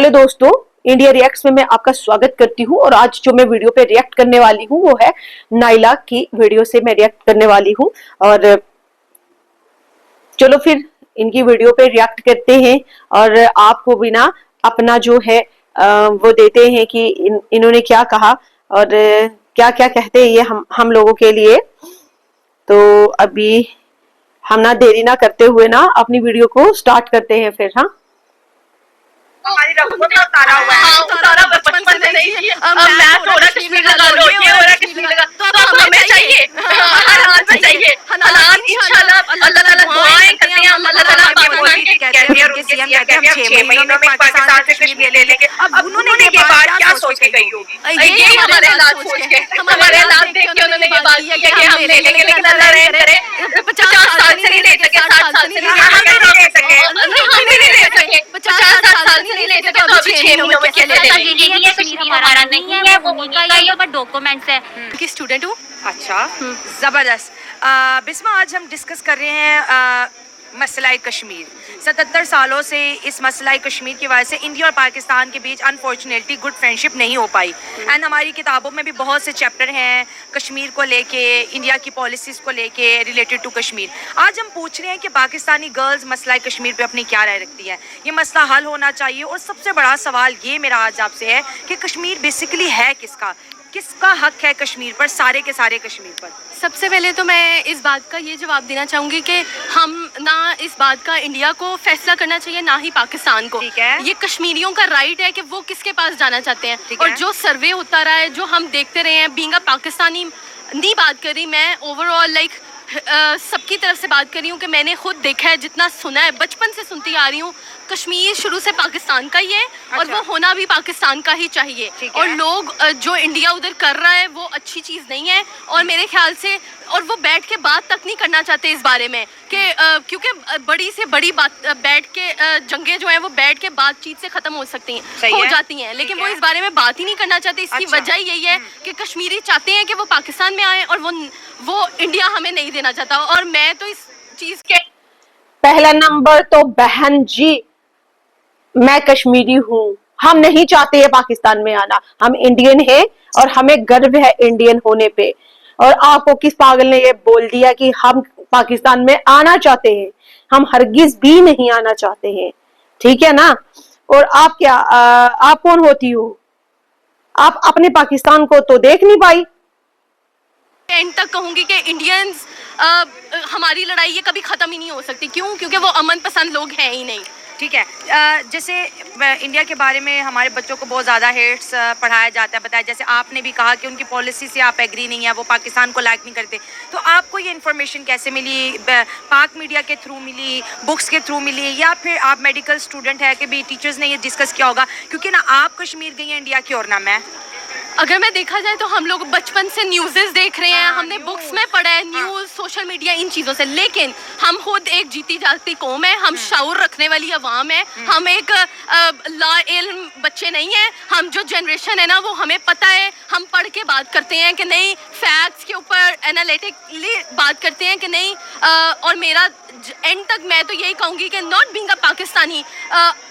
Hello दोस्तों, India reacts में मैं आपका स्वागत करती हूँ। और आज जो मैं वीडियो पे रिएक्ट करने वाली हूँ वो है नायला की वीडियो से मैं रिएक्ट करने वाली हूँ। और चलो फिर इनकी वीडियो पे रिएक्ट करते हैं और आपको भी ना अपना जो है वो देते हैं कि इन्होंने क्या कहा और क्या क्या कहते हैं ये हम लोगों के लिए। तो अभी हम ना देरी ना करते हुए ना अपनी वीडियो को स्टार्ट करते हैं फिर। हाँ, हमारी रघुवर का उतारा हुआ है, उतारा बचपन से नहीं थी। अब मैथ हो रहा कश्मीर लगा लो, ये हो रहा कश्मीर लगा, तो अब हमें चाहिए, हर हाल में चाहिए। हालात इंशाल्लाह अल्लाह ताला दुआएं करते हैं, अल्लाह ताला आगे मोदी कहते हैं और उनके सीएम कहते हैं हम 6 महीनों में पाकिस्तान से कश्मीर ले लेंगे। अब उन्होंने ये बात क्या सोच के गई होगी? यही हमारे हालात सोच के, हमारे हालात देख के उन्होंने ये बात की है कि हम ले लेंगे, लेकिन अल्लाह रहम करे 50 साल से नहीं ले सके, 60 साल से नहीं ले सके, हम नहीं ले सके, 50 साल नहीं ले सके, तो अभी 6 महीनों में कैसे ले लेंगे? ये कश्मीर हमारा नहीं है, वो उन्हीं का ये बट डॉक्यूमेंट्स है। की स्टूडेंट हूँ। अच्छा, जबरदस्त। बिस्मा, आज हम डिस्कस कर रहे हैं मसला कश्मीर। 77 सालों से इस मसला कश्मीर की वजह से इंडिया और पाकिस्तान के बीच अनफॉर्चुनेटली गुड फ्रेंडशिप नहीं हो पाई। एंड हमारी किताबों में भी बहुत से चैप्टर हैं कश्मीर को लेके, इंडिया की पॉलिसीज़ को लेके रिलेटेड टू कश्मीर। आज हम पूछ रहे हैं कि पाकिस्तानी गर्ल्स मसला कश्मीर पे अपनी क्या राय रखती हैं, ये मसला हल होना चाहिए। और सबसे बड़ा सवाल ये मेरा आज आपसे है कि कश्मीर बेसिकली है किसका, किसका हक है कश्मीर पर, सारे के सारे कश्मीर पर? सबसे पहले तो मैं इस बात का ये जवाब देना चाहूँगी कि हम ना इस बात का इंडिया को फैसला करना चाहिए ना ही पाकिस्तान को। ठीक है, ये कश्मीरियों का राइट है कि वो किसके पास जाना चाहते हैं। और जो सर्वे होता रहा है, जो हम देखते रहे हैं, बीइंग अ पाकिस्तानी नहीं बात कर रही मैं, ओवरऑल लाइक सबकी तरफ से बात कर रही हूँ कि मैंने खुद देखा है, जितना सुना है, बचपन से सुनती आ रही हूँ, कश्मीर शुरू से पाकिस्तान का ही है। अच्छा। और वो होना भी पाकिस्तान का ही चाहिए। और लोग जो इंडिया उधर कर रहा है वो अच्छी चीज़ नहीं है। और मेरे ख्याल से और वो बैठ के बात तक नहीं करना चाहते इस बारे में कि क्योंकि बड़ी से बड़ी बात बैठ के जंगें जो हैं वो बैठ के बातचीत से ख़त्म हो सकती हैं, हो जाती हैं, लेकिन वो इस बारे में बात ही नहीं करना चाहते। इसकी वजह यही है कि कश्मीरी चाहते हैं कि वो पाकिस्तान में आए और वो इंडिया हमें नहीं देना चाहता। और मैं तो इस चीज़ के पहला नंबर तो बहन जी, मैं कश्मीरी हूँ, हम नहीं चाहते हैं पाकिस्तान में आना, हम इंडियन हैं और हमें गर्व है इंडियन होने पे। और आपको किस पागल ने ये बोल दिया कि हम पाकिस्तान में आना चाहते हैं? हम हरगिज भी नहीं आना चाहते हैं, ठीक है ना। और आप क्या आप कौन होती हो? आप अपने पाकिस्तान को तो देख नहीं पाई। एंड तक कहूंगी कि इंडियंस हमारी लड़ाई ये कभी ख़त्म ही नहीं हो सकती। क्यों? क्योंकि वो अमन पसंद लोग हैं ही नहीं। ठीक है, जैसे इंडिया के बारे में हमारे बच्चों को बहुत ज़्यादा हेट्स पढ़ाया जाता है, बताया, जैसे आपने भी कहा कि उनकी पॉलिसी से आप एग्री नहीं है, वो पाकिस्तान को लाइक नहीं करते। तो आपको ये इन्फॉर्मेशन कैसे मिली? पाक मीडिया के थ्रू मिली, बुक्स के थ्रू मिली, या फिर आप मेडिकल स्टूडेंट है कि भी टीचर्स ने ये डिस्कस किया होगा? क्योंकि ना आप कश्मीर गई हैं इंडिया की और ना मैं। अगर मैं देखा जाए तो हम लोग बचपन से न्यूज़ेस देख रहे हैं, हमने बुक्स में पढ़ा है, न्यूज़, सोशल मीडिया, इन चीज़ों से। लेकिन हम खुद एक जीती जागती कौम है, हम शऊर रखने वाली अवाम है, हम एक ला इल्म बच्चे नहीं हैं। हम जो जनरेशन है ना, वो हमें पता है, हम पढ़ के बात करते हैं कि नहीं, फैक्ट्स के ऊपर एनालिटिकली बात करते हैं कि नहीं। और मेरा एंड तक मैं तो यही कहूँगी कि नॉट बीइंग अ पाकिस्तानी,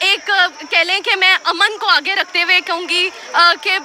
एक कह लें कि मैं अमन को आगे रखते हुए कहूँगी कि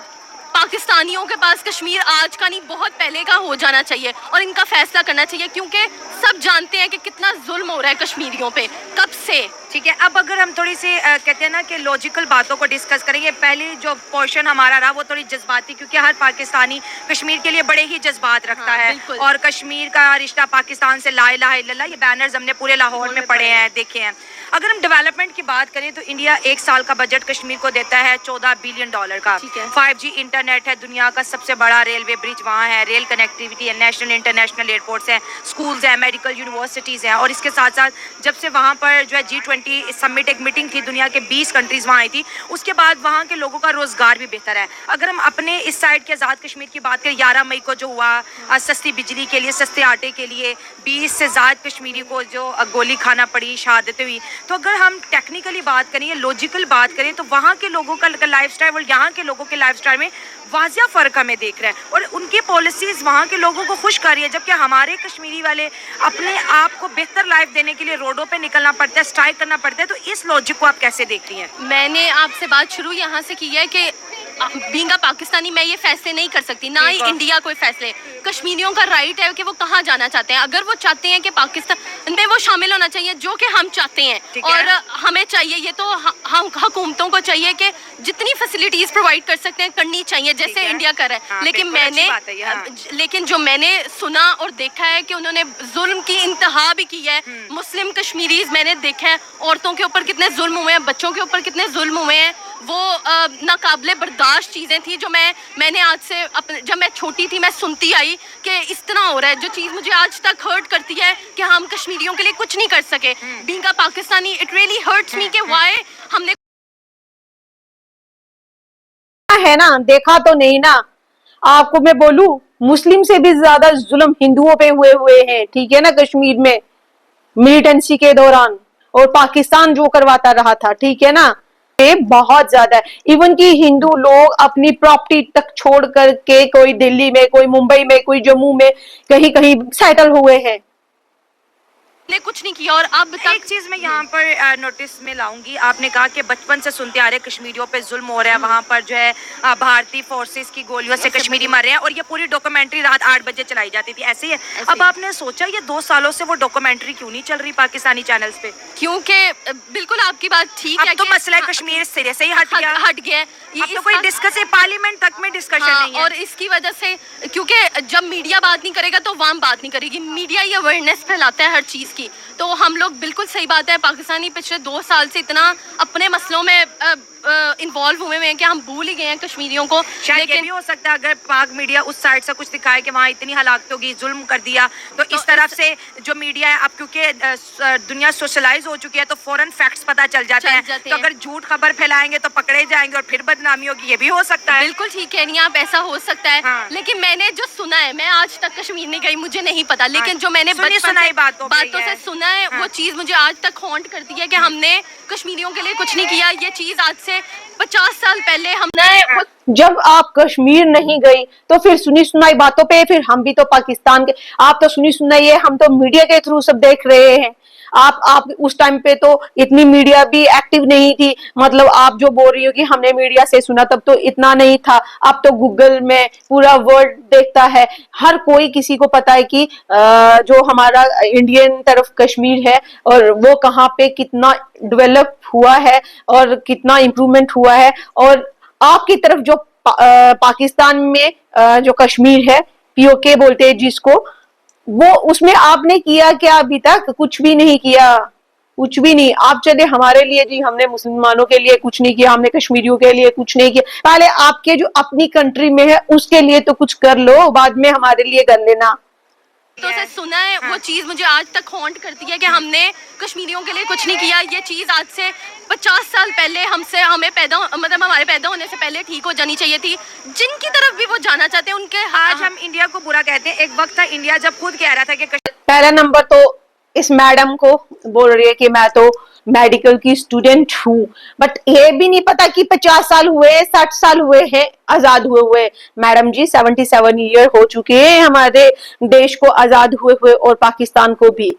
पाकिस्तानियों के पास कश्मीर आज का नहीं, बहुत पहले का हो जाना चाहिए और इनका फैसला करना चाहिए। क्योंकि सब जानते हैं कि कितना जुल्म हो रहा है कश्मीरियों पे कब से। ठीक है, अब अगर हम थोड़ी सी कहते हैं ना कि लॉजिकल बातों को डिस्कस करेंगे। पहले जो पोर्शन हमारा रहा वो थोड़ी जज्बाती, क्योंकि हर पाकिस्तानी कश्मीर के लिए बड़े ही जज्बात रखता है। और कश्मीर का रिश्ता पाकिस्तान से ला इलाहा इल्लल्लाह, ये बैनर्स हमने पूरे लाहौर में पढ़े हैं, देखे हैं। अगर हम डेवलपमेंट की बात करें तो इंडिया 1 साल का बजट कश्मीर को देता है $14 बिलियन का। 5G इंटरनेट है, दुनिया का सबसे बड़ा रेलवे ब्रिज वहाँ है, रेल कनेक्टिविटी है, नेशनल इंटरनेशनल एयरपोर्ट्स हैं, स्कूल्स हैं, मेडिकल यूनिवर्सिटीज़ हैं। और इसके साथ साथ जब से वहाँ पर जो है G20 समिट एक मीटिंग थी, दुनिया के 20 कंट्रीज़ वहाँ आई थी, उसके बाद वहाँ के लोगों का रोज़गार भी बेहतर है। अगर हम अपने इस साइड के आज़ाद कश्मीर की बात करें, 11 मई को जो हुआ, सस्ती बिजली के लिए, सस्ते आटे के लिए 20 से ज़्यादा कश्मीरी को जो गोली खाना पड़ी, शहादतें हुई। तो अगर हम टेक्निकली बात करें या लॉजिकल बात करें तो वहाँ के लोगों का लाइफ स्टाइल और यहाँ के लोगों के लाइफ स्टाइल में वाजिया फ़र्क हमें देख रहे हैं और उनकी पॉलिसीज़ वहाँ के लोगों को खुश कर रही है, जबकि हमारे कश्मीरी वाले अपने आप को बेहतर लाइफ देने के लिए रोडों पे निकलना पड़ता है, स्ट्राइक करना पड़ता है। तो इस लॉजिक को आप कैसे देख रही हैं? मैंने आपसे बात शुरू यहाँ से की है कि बीइंग अ पाकिस्तानी मैं ये फैसले नहीं कर सकती, ना ही इंडिया कोई फैसले। कश्मीरियों का राइट है कि वो कहाँ जाना चाहते हैं। अगर वो चाहते हैं कि पाकिस्तान में वो शामिल होना चाहिए, जो कि हम चाहते हैं और हमें चाहिए, ये तो हम हुकूमतों को चाहिए कि जितनी फैसिलिटीज प्रोवाइड कर सकते हैं करनी चाहिए, जैसे इंडिया कर रहा है। लेकिन जो मैंने सुना और देखा है कि उन्होंने जुल्म की इंतहा भी की है। मुस्लिम कश्मीरीज मैंने देखा है, औरतों के ऊपर कितने जुल्म हुए हैं, बच्चों के ऊपर कितने जुल्म हुए हैं। वो नाकाबिले बर्दाश्त चीज़ें थी जो मैंने आज से जब मैं छोटी थी मैं सुनती आई कि इस तरह हो रहा है। जो चीज़ मुझे आज तक हर्ट करती है कि हम कश्मीरियों के लिए कुछ नहीं कर सके, being a Pakistani it really hurts me कि व्हाई हमने है ना, देखा तो नहीं ना। आपको मैं बोलूं, मुस्लिम से भी ज्यादा जुल्म हिंदुओं पे हुए हैं, ठीक है ना, कश्मीर में मिलिटेंसी के दौरान, और पाकिस्तान जो करवाता रहा था, ठीक है ना, ये बहुत ज्यादा है। इवन कि हिंदू लोग अपनी प्रॉपर्टी तक छोड़ करके कोई दिल्ली में, कोई मुंबई में, कोई जम्मू में, कहीं कहीं सेटल हुए हैं। ने कुछ नहीं किया। और अब तक एक चीज़ मैं यहाँ पर नोटिस में लाऊंगी, आपने कहा कि बचपन से सुनते आ रहे कश्मीरियों पे जुल्म हो रहा है, वहाँ पर जो है भारतीय फोर्सेस की गोलियों से कश्मीरी मर रहे हैं, और ये पूरी डॉक्यूमेंट्री रात 8 बजे चलाई जाती थी, ऐसे ही है। अब आपने सोचा ये 2 सालों से वो डॉक्यूमेंट्री क्यों नहीं चल रही पाकिस्तानी चैनल्स पे? क्योंकि बिल्कुल आपकी बात ठीक है, अब तो मसला कश्मीर सिरे से ही हट गया है। ये तो कोई डिस्कस पार्लियामेंट तक में डिस्कशन नहीं है। और इसकी वजह से, क्योंकि जब मीडिया बात नहीं करेगा तो वाम बात नहीं करेगी। मीडिया ये अवेयरनेस फैलाता है हर चीज़ की। तो हम लोग, बिल्कुल सही बात है, पाकिस्तानी पिछले 2 साल से इतना अपने मसलों में इन्वॉल्व हुए हैं कि हम भूल ही गए हैं कश्मीरियों को। शायद ये भी हो सकता है अगर पाक मीडिया उस साइड से कुछ दिखाए कि वहाँ इतनी हलाकत होगी, जुल्म कर दिया, तो इस तरफ से जो मीडिया है, अब क्योंकि दुनिया सोशलाइज हो चुकी है तो फौरन फैक्ट्स पता चल जाते हैं। तो अगर झूठ खबर फैलाएंगे तो पकड़े जाएंगे और फिर बदनामी होगी, ये भी हो सकता है। बिल्कुल ठीक है, नहीं आप, ऐसा हो सकता है। हाँ। लेकिन मैंने जो सुना है, मैं आज तक कश्मीर नहीं गई, मुझे नहीं पता, लेकिन जो मैंने सुनाई बातों से सुना है, वो चीज़ मुझे आज तक हॉन्ट करती है कि हमने कश्मीरियों के लिए कुछ नहीं किया। ये चीज़ आज से 50 साल पहले हमने, जब आप कश्मीर नहीं गई तो फिर सुनी सुनाई बातों पे, फिर हम भी तो पाकिस्तान के, आप तो सुनी सुनाई है, हम तो मीडिया के थ्रू सब देख रहे हैं। आप उस टाइम पे तो इतनी मीडिया भी एक्टिव नहीं थी, मतलब आप जो बोल रही हो कि हमने मीडिया से सुना, तब तो इतना नहीं था। अब तो गूगल में पूरा वर्ल्ड देखता है, हर कोई, किसी को पता है कि जो हमारा इंडियन तरफ कश्मीर है और वो कहाँ पे कितना डेवलप हुआ है और कितना इम्प्रूवमेंट हुआ है। और आपकी तरफ जो पाकिस्तान में जो कश्मीर है, पीओके बोलते हैं जिसको, वो उसमें आपने किया क्या? अभी तक कुछ भी नहीं किया, कुछ भी नहीं। आप चले हमारे लिए जी, हमने मुसलमानों के लिए कुछ नहीं किया, हमने कश्मीरियों के लिए कुछ नहीं किया। पहले आपके जो अपनी कंट्री में है उसके लिए तो कुछ कर लो, बाद में हमारे लिए कर लेना। तो से सुना है, वो चीज़ मुझे आज तक हॉन्ट करती है कि हमने कश्मीरियों के लिए कुछ नहीं किया। ये चीज़ आज से 50 साल पहले हमें हमारे पैदा होने से पहले ठीक हो जानी चाहिए थी। जिनकी तरफ भी वो जाना चाहते हैं उनके, आज हम इंडिया को बुरा कहते हैं, एक वक्त था इंडिया जब खुद कह रहा था कि पहला नंबर तो इस मैडम को बोल रही है कि मैं तो मेडिकल की स्टूडेंट हूँ, बट ये भी नहीं पता कि 50 साल हुए, 60 साल हुए हैं आजाद हुए। मैडम जी 77 ईयर हो चुके हैं हमारे देश को आजाद हुए और पाकिस्तान को भी।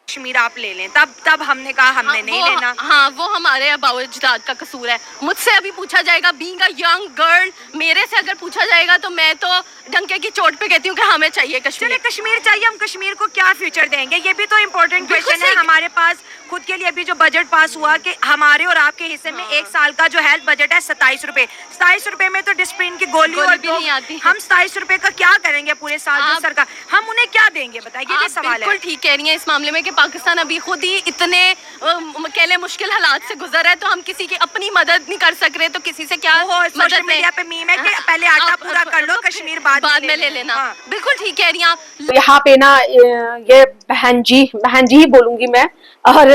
कश्मीर आप ले लें, तब हमने कहा हमने नहीं लेना। हाँ, वो हमारे अबाउ अजदाद का कसूर है। मुझसे अभी पूछा जाएगा, बीइंग अ यंग गर्ल, मेरे से अगर पूछा जाएगा तो मैं तो डंके की चोट पे कहती हूँ कि हमें चाहिए कश्मीर। चलिए कश्मीर चाहिए, हम कश्मीर को क्या फ्यूचर देंगे, ये भी तो इम्पोर्टेंट क्वेश्चन है। हमारे पास खुद के लिए अभी जो बजट पास हुआ कि हमारे और आपके हिस्से में 1 साल का जो हेल्थ बजट है 27 रुपए। 27 रुपए में तो डिस्प्रिन की गोली और भी नहीं आती। हम 27 रुपए का क्या करेंगे पूरे साल? जो सरकार, हम उन्हें क्या देंगे बताइए, ये सवाल है। बिल्कुल ठीक कह रही हैं इस मामले में कि पाकिस्तान अभी खुद ही इतने कह ले मुश्किल हालात से गुजर रहा है, तो हम किसी की अपनी मदद नहीं कर सक रहे, तो किसी से क्या सोशल मीडिया पे मीम है कि पहले आटा पूरा कर लो, कश्मीर बाद में ले लेना। बिल्कुल ठीक कह रही हैं आप। यहाँ पे ना ये बहन जी ही बोलूंगी मैं, और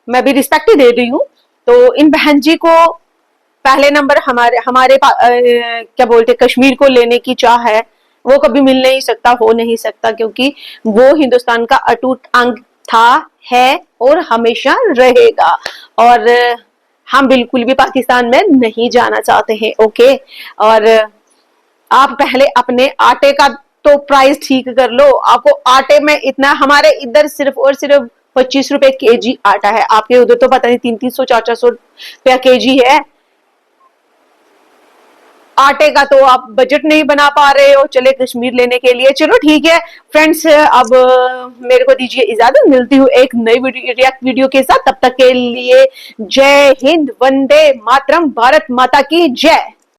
मैं भी रिस्पेक्ट ही दे रही हूँ। तो इन बहन जी को पहले नंबर हमारे क्या बोलते कश्मीर को लेने की चाह है, वो कभी मिल नहीं सकता, हो नहीं सकता, क्योंकि वो हिंदुस्तान का अटूट अंग था, है और हमेशा रहेगा। और हम बिल्कुल भी पाकिस्तान में नहीं जाना चाहते हैं, ओके। और आप पहले अपने आटे का तो प्राइस ठीक कर लो। आपको आटे में इतना, हमारे इधर सिर्फ और सिर्फ 25 रुपए केजी आटा है, आपके उधर तो पता नहीं 300 400 रुपया केजी है। आटे का तो आप बजट नहीं बना पा रहे हो चले कश्मीर लेने के लिए। चलो ठीक है फ्रेंड्स, अब मेरे को दीजिए इजाजत, मिलती हूँ एक नई रिएक्ट वीडियो के साथ। तब तक के लिए जय हिंद, वंदे मातरम, भारत माता की जय।